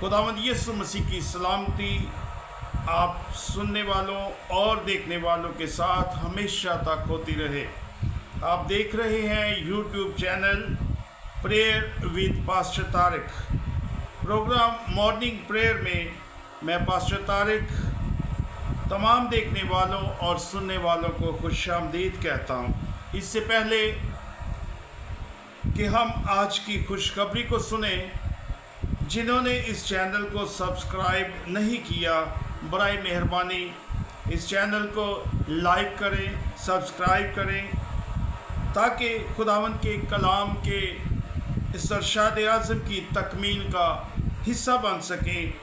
खुदावंद यीशु मसीह की सलामती आप सुनने वालों और देखने वालों के साथ हमेशा तक होती रहे। आप देख रहे हैं YouTube channel prayer with pastor Tariq. Program morning prayer में मैं पास्टर तारिक तमाम देखने वालों और सुनने वालों को खुशामदीद कहता हूँ। इससे पहले कि हम आज की खुशखबरी को सुने, जिन्होंने इस चैनल को सब्सक्राइब नहीं किया, बराए मेहरबानी इस चैनल को लाइक करें, सब्सक्राइब करें, ताकि खुदावंद के कलाम के इस इरशाद आज़म की तकमील का हिस्सा बन सकें।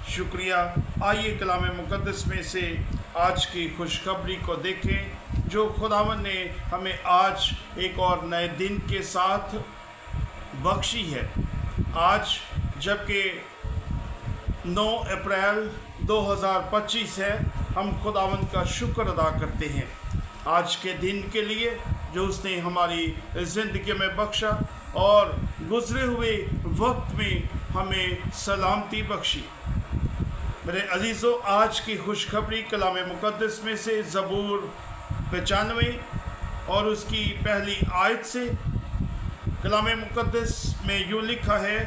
शुक्रिया। आइए कलाम मुक़द्दस में से आज की खुशखबरी को देखें जो खुदावंद ने हमें आज एक और नए दिन के साथ बख्शी है। आज जबकि 9 अप्रैल 2025 है, हम खुदावंद का शुक्र अदा करते हैं आज के दिन के लिए जो उसने हमारी ज़िंदगी में बख्शा और गुज़रे हुए वक्त में हमें सलामती बख्शी। मेरे अजीज़ों, आज की खुशखबरी कलाम मुक़द्दस में से ज़बूर 95 और उसकी पहली आयत से। कलाम मुक़द्दस में यूँ लिखा है,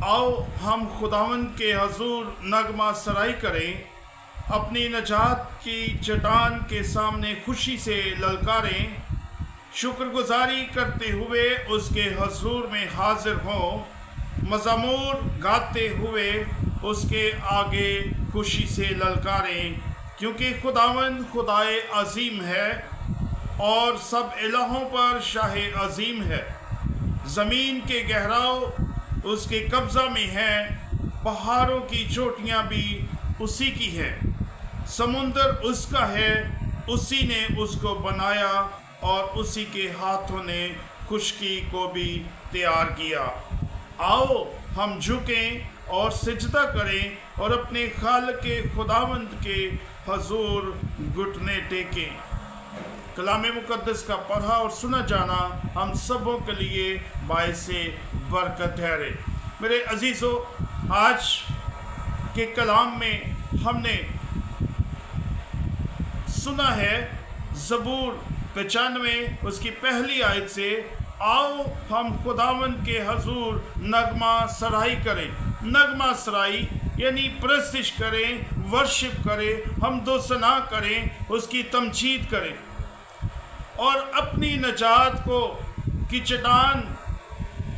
आओ हम खुदावंद के हजूर नगमा सराई करें, अपनी नजात की चट्टान के सामने खुशी से ललकारें, शुक्रगुजारी करते हुए उसके हजूर में हाजिर हों, मज़मूर गाते हुए उसके आगे खुशी से ललकारें, क्योंकि खुदावंद खुदाए अजीम है और सब इलाहों पर शाह अजीम है। ज़मीन के गहराव उसके कब्ज़ा में है, पहाड़ों की चोटियाँ भी उसी की है, समुंदर उसका है, उसी ने उसको बनाया और उसी के हाथों ने खुशकी को भी तैयार किया। आओ हम झुकें और सिजदा करें और अपने खाल के खुदावंद के हजूर घुटने टेकें। कलाम मुक़द्दस का पढ़ा और सुना जाना हम सबों के लिए बाइसे बरकत ठहरे। मेरे अजीज़ों, आज के कलाम में हमने सुना है ज़बूर 95 उसकी पहली आयत से, आओ हम खुदावंद के हजूर नगमा सराई करें। नगमा सराई यानी प्रस्तिश करें, वर्शिप करें, हम दो सना करें, उसकी तमजीद करें और अपनी नजात को की चट्टान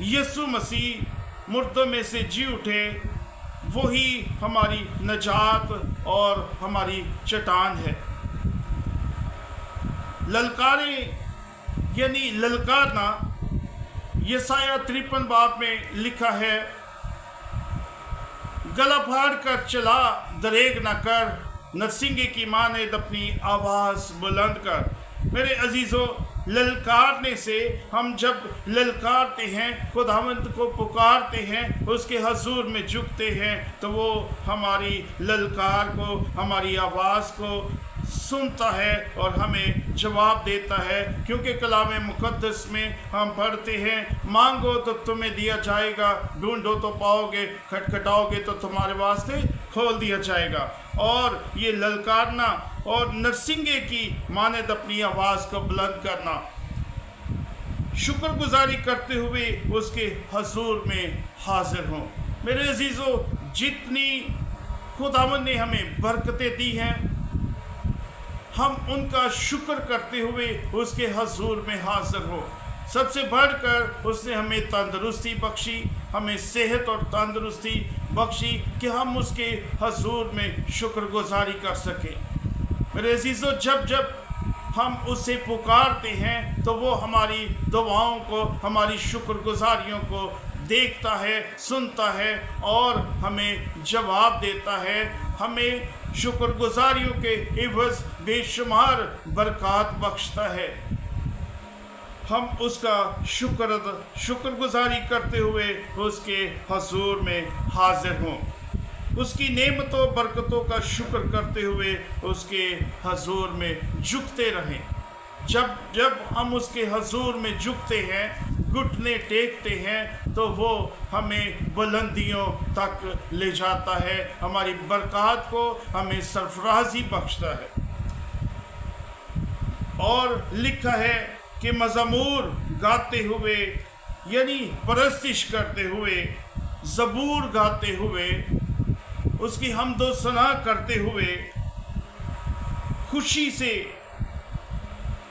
यीशु मसीह मुर्दों में से जी उठे, वही हमारी नजात और हमारी चट्टान है। ललकारें यानी ललकारना, यसाया 53 बाब में लिखा है, गला फाड़ कर चला दरेग न कर, नरसिंगे की मानेद अपनी आवाज़ बुलंद कर। मेरे अजीज़ों, ललकारने से, हम जब ललकारते हैं, खुदावंद को पुकारते हैं, उसके हजूर में झुकते हैं, तो वो हमारी ललकार को, हमारी आवाज़ को सुनता है और हमें जवाब देता है। क्योंकि कलाम मुक़द्दस में हम पढ़ते हैं, मांगो तो तुम्हें दिया जाएगा, ढूंढो तो पाओगे, खटखटाओगे तो तुम्हारे वास्ते खोल दिया जाएगा। और ये ललकारना और नरसिंगे की मानेद अपनी आवाज़ को बुलंद करना, शुक्रगुजारी करते हुए उसके हजूर में हाजिर हों। मेरे अजीज़ों, जितनी खुदावंद ने हमें बरकतें दी हैं, हम उनका शुक्र करते हुए उसके हजूर में हाजिर हो। सबसे बढ़कर उसने हमें तंदुरुस्ती बख्शी, हमें सेहत और तंदुरुस्ती बख्शी कि हम उसके हजूर में शुक्रगुजारी कर सकें। मेरे अजीज़ों, जब जब हम उसे पुकारते हैं तो वो हमारी दुआओं को, हमारी शुक्रगुजारियों को देखता है, सुनता है और हमें जवाब देता है। हमें शुक्रगुजारियों के इवज़ बेशुमार बरक़ात बख्शता है। हम उसका शुक्रगुजारी करते हुए उसके हजूर में हाजिर हों, उसकी नेमतों बरकतों का शुक्र करते हुए उसके हजूर में झुकते रहें। जब जब हम उसके हजूर में झुकते हैं, घुटने टेकते हैं, तो वो हमें बुलंदियों तक ले जाता है, हमारी बरकत को हमें सरफराजी बख्शता है। और लिखा है कि मज़मूर गाते हुए, यानी परस्तिश करते हुए, ज़बूर गाते हुए, उसकी हमदो सना करते हुए, खुशी से,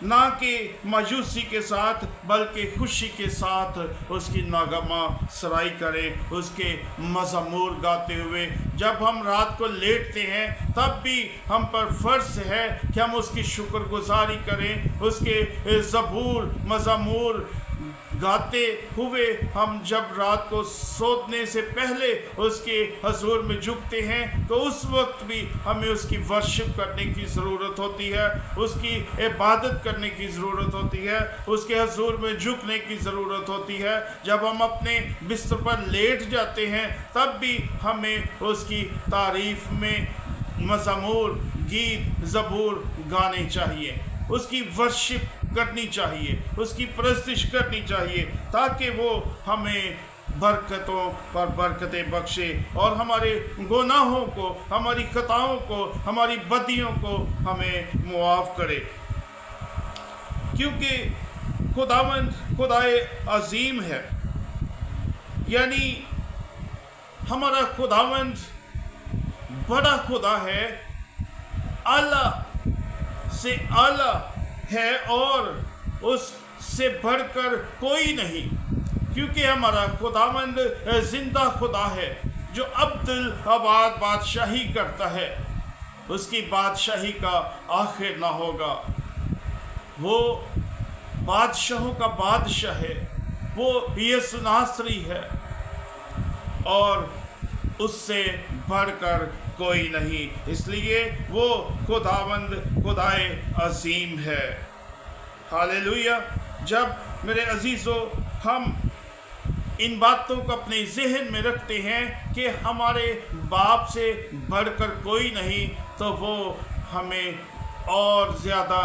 ना कि मायूसी के साथ बल्कि खुशी के साथ उसकी नागमा सराई करें, उसके मज़मूर गाते हुए। जब हम रात को लेटते हैं तब भी हम पर फ़र्ज़ है कि हम उसकी शुक्रगुजारी करें, उसके ज़बूर मज़मूर गाते हुए हम जब रात को सोने से पहले उसके हजूर में झुकते हैं, तो उस वक्त भी हमें उसकी वर्शिप करने की ज़रूरत होती है, उसकी इबादत करने की ज़रूरत होती है, उसके हजूर में झुकने की ज़रूरत होती है। जब हम अपने बिस्तर पर लेट जाते हैं तब भी हमें उसकी तारीफ़ में मज़मूर, गीत, ज़बूर गाने चाहिए, उसकी वर्शिप करनी चाहिए, उसकी परस्तिश करनी चाहिए, ताकि वो हमें बरकतों पर बरकतें बख्शे और हमारे गुनाहों को, हमारी खताओं को, हमारी बदियों को हमें मुआफ़ करे। क्योंकि खुदावंद खुदाए अजीम है, यानी हमारा खुदावंद बड़ा खुदा है, आला से आला है और उससे बढ़कर कोई नहीं। क्योंकि हमारा खुदावंद जिंदा खुदा है जो अब्दुल आबाद बादशाही करता है, उसकी बादशाही का आखिर ना होगा। वो बादशाहों का बादशाह है, वो यीशु नासरी है और उससे बढ़कर कोई नहीं। इसलिए वो खुदावंद खुदाए अजीम है। हालेलुया। जब मेरे अजीज़ों हम इन बातों को अपने जहन में रखते हैं कि हमारे बाप से बढ़कर कोई नहीं, तो वो हमें और ज़्यादा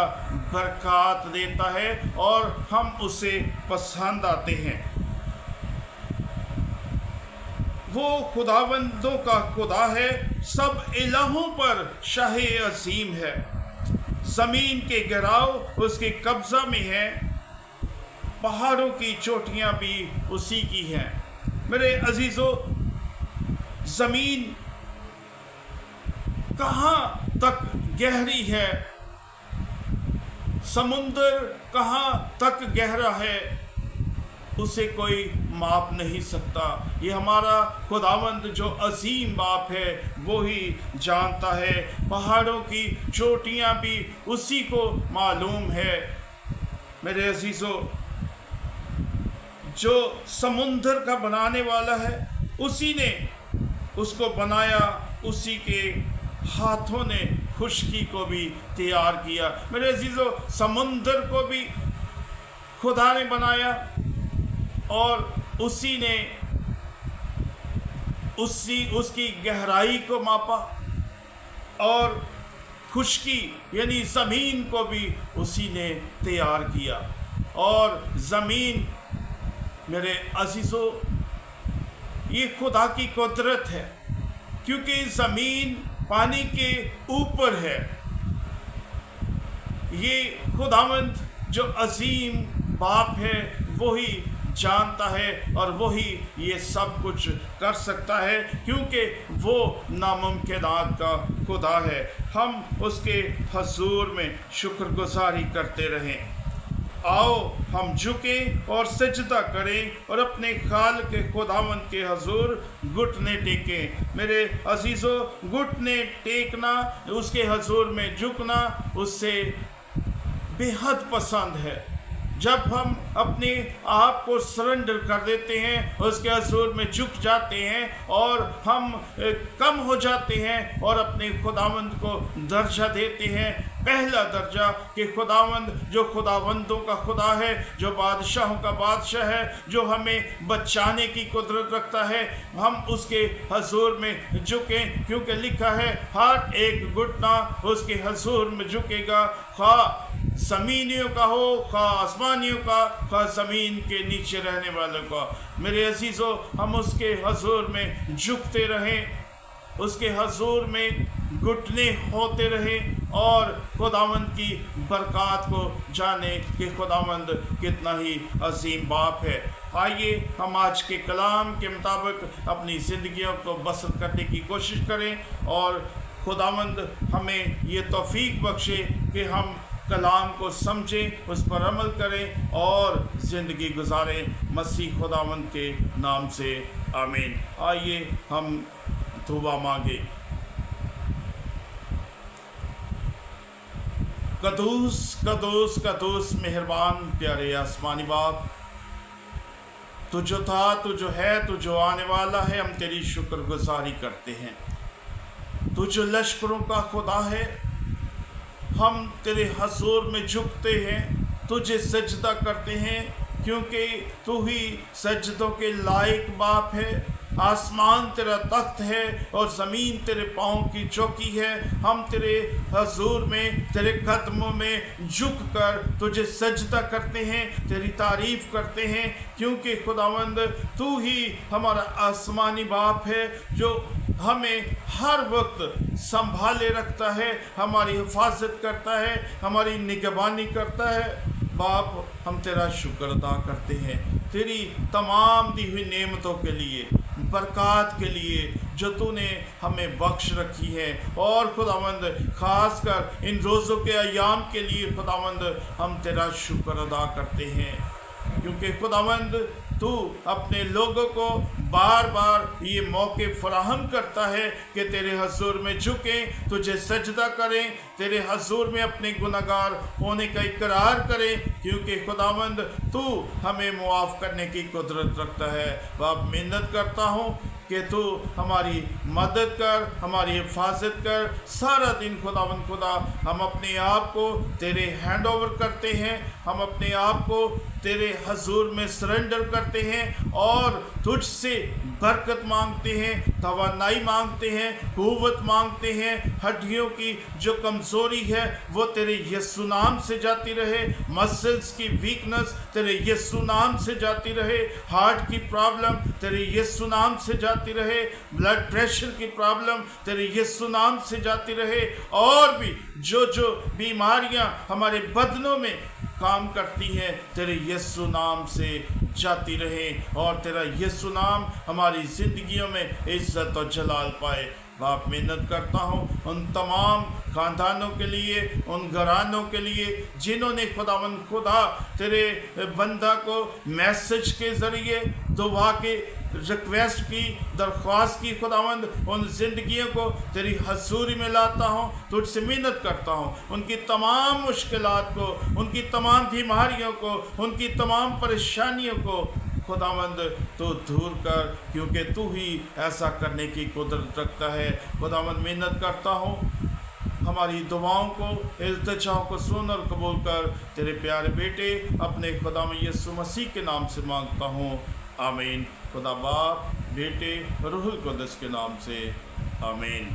बरकत देता है और हम उसे पसंद आते हैं। वो खुदावंदों का खुदा है, सब इलाहों पर शाह अजीम है, ज़मीन के गिराव उसके कब्ज़ा में है, पहाड़ों की चोटियां भी उसी की हैं। मेरे अजीज़ों, ज़मीन कहाँ तक गहरी है, समुंदर कहाँ तक गहरा है, उसे कोई माप नहीं सकता। ये हमारा खुदावंद जो अजीम बाप है वो ही जानता है। पहाड़ों की चोटियां भी उसी को मालूम है। मेरे अजीज़ों, जो समुंदर का बनाने वाला है उसी ने उसको बनाया, उसी के हाथों ने खुशकी को भी तैयार किया। मेरे अजीज़ों, समुंदर को भी खुदा ने बनाया और उसी ने उसकी गहराई को मापा और खुशकी यानी ज़मीन को भी उसी ने तैयार किया। और ज़मीन, मेरे अजीज़ों, ये खुदा की कुदरत है, क्योंकि ज़मीन पानी के ऊपर है। ये खुदावंद जो अजीम बाप है वही जानता है और वही ये सब कुछ कर सकता है, क्योंकि वो नामुमकिनात का खुदा है। हम उसके हजूर में शुक्रगुजारी करते रहें। आओ हम झुकें और सजदा करें और अपने खाल के खुदावंद के हजूर घुटने टेकें। मेरे अजीज़ों, घुटने टेकना, उसके हजूर में झुकना उससे बेहद पसंद है। जब हम अपने आप को सरेंडर कर देते हैं, उसके हजूर में झुक जाते हैं और हम कम हो जाते हैं और अपने खुदावंद को दर्जा देते हैं, पहला दर्जा कि खुदावंद जो खुदावंदों का खुदा है, जो बादशाहों का बादशाह है, जो हमें बचाने की कुदरत रखता है, हम उसके हजूर में झुकें। क्योंकि लिखा है हर एक घुटना उसके हजूर में झुकेगा, खा ज़मीनियों का हो, खा आसमानियों का, खा ज़मीन के नीचे रहने वालों का। मेरे अजीज़ों, हम उसके हजूर में झुकते रहें, उसके हजूर में घुटने होते रहें और खुदावंद की बरक़ात को जाने कि खुदावंद कितना ही अजीम बाप है। आइए हम आज के कलाम के मुताबिक अपनी ज़िंदगियों को बसर करने की कोशिश करें और खुदावंद हमें ये तौफीक बख्शे कि हम कलाम को समझें, उस पर अमल करें और ज़िंदगी गुजारें। मसीह खुदावंद के नाम से आमीन। आइए हम दुआ मांगे। कदूस कदूस कदूस मेहरबान प्यारे आसमानी बाप, तू जो था, तू जो है, तू जो आने वाला है, हम तेरी शुक्रगुजारी करते हैं। तू जो लश्करों का खुदा है, हम तेरे हजूर में झुकते हैं, तुझे सजदा करते हैं, क्योंकि तू ही सजदों के लायक बाप है। आसमान तेरा तख्त है और ज़मीन तेरे पाँव की चौकी है। हम तेरे हजूर में, तेरे कदमों में झुक कर तुझे सजदा करते हैं, तेरी तारीफ़ करते हैं, क्योंकि खुदावंद तू ही हमारा आसमानी बाप है जो हमें हर वक्त संभाले रखता है, हमारी हिफाजत करता है, हमारी निगहबानी करता है। बाप, हम तेरा शुक्र अदा करते हैं तेरी तमाम दी हुई नेमतों के लिए, बरक़ात के लिए जो तूने हमें बख्श रखी है। और खुदावंद ख़ास कर इन रोज़ों के अयाम के लिए खुदावंद हम तेरा शुक्र अदा करते हैं, क्योंकि खुदावंद तू अपने लोगों को बार बार ये मौके फराहम करता है कि तेरे हजूर में झुकें, तुझे सजदा करें, तेरे हजूर में अपने गुनहगार होने का इकरार करें, क्योंकि खुदावंद तू हमें मुआफ़ करने की कुदरत रखता है। बाप, मिन्नत करता हूँ कि तू हमारी मदद कर, हमारी हिफाजत कर। सारा दिन खुदावंद खुदा हम अपने आप को तेरे हैंड ओवर करते हैं, हम अपने आप को तेरे हजूर में सरेंडर करते हैं और तुझसे बरकत मांगते हैं, तवानाई मांगते हैं, कुव्वत मांगते हैं। हड्डियों की जो कमज़ोरी है वो तेरे यीशु नाम से जाती रहे, मसल्स की वीकनेस तेरे यीशु नाम से जाती रहे, हार्ट की प्रॉब्लम तेरे यीशु नाम से जाती रहे, ब्लड प्रेशर की प्रॉब्लम तेरे यीशु नाम से जाती रहे, और भी जो बीमारियां हमारे बदनों में काम करती हैं तेरे यीशु नाम से जाती रहे, और तेरा यीशु नाम हमारी ज़िंदगियों में इज़्ज़त और जलाल पाए। बाप, मिन्नत करता हूँ उन तमाम ख़ानदानों के लिए, उन घरानों के लिए जिन्होंने खुदावंद खुदा तेरे बंदा को मैसेज के ज़रिए दुआ के रिक्वेस्ट की, दरख्वास्त की, खुदावंद उन ज़िंदगियों को तेरी हजूरी में लाता हूँ, तुझसे मिन्नत करता हूँ उनकी तमाम मुश्किलात को, उनकी तमाम बीमारियों को, उनकी तमाम परेशानियों को खुदावंद तो दूर कर, क्योंकि तू ही ऐसा करने की कुदरत रखता है। खुदावंद, मिन्नत करता हूँ हमारी दुआओं को, इल्तिजाओं को सुन और कबूल कर। तेरे प्यारे बेटे अपने खुदा में यीशु मसीह के नाम से मांगता हूँ, आमीन। खुदा बाप, बेटे, रूहुल कुद्दस के नाम से, आमीन।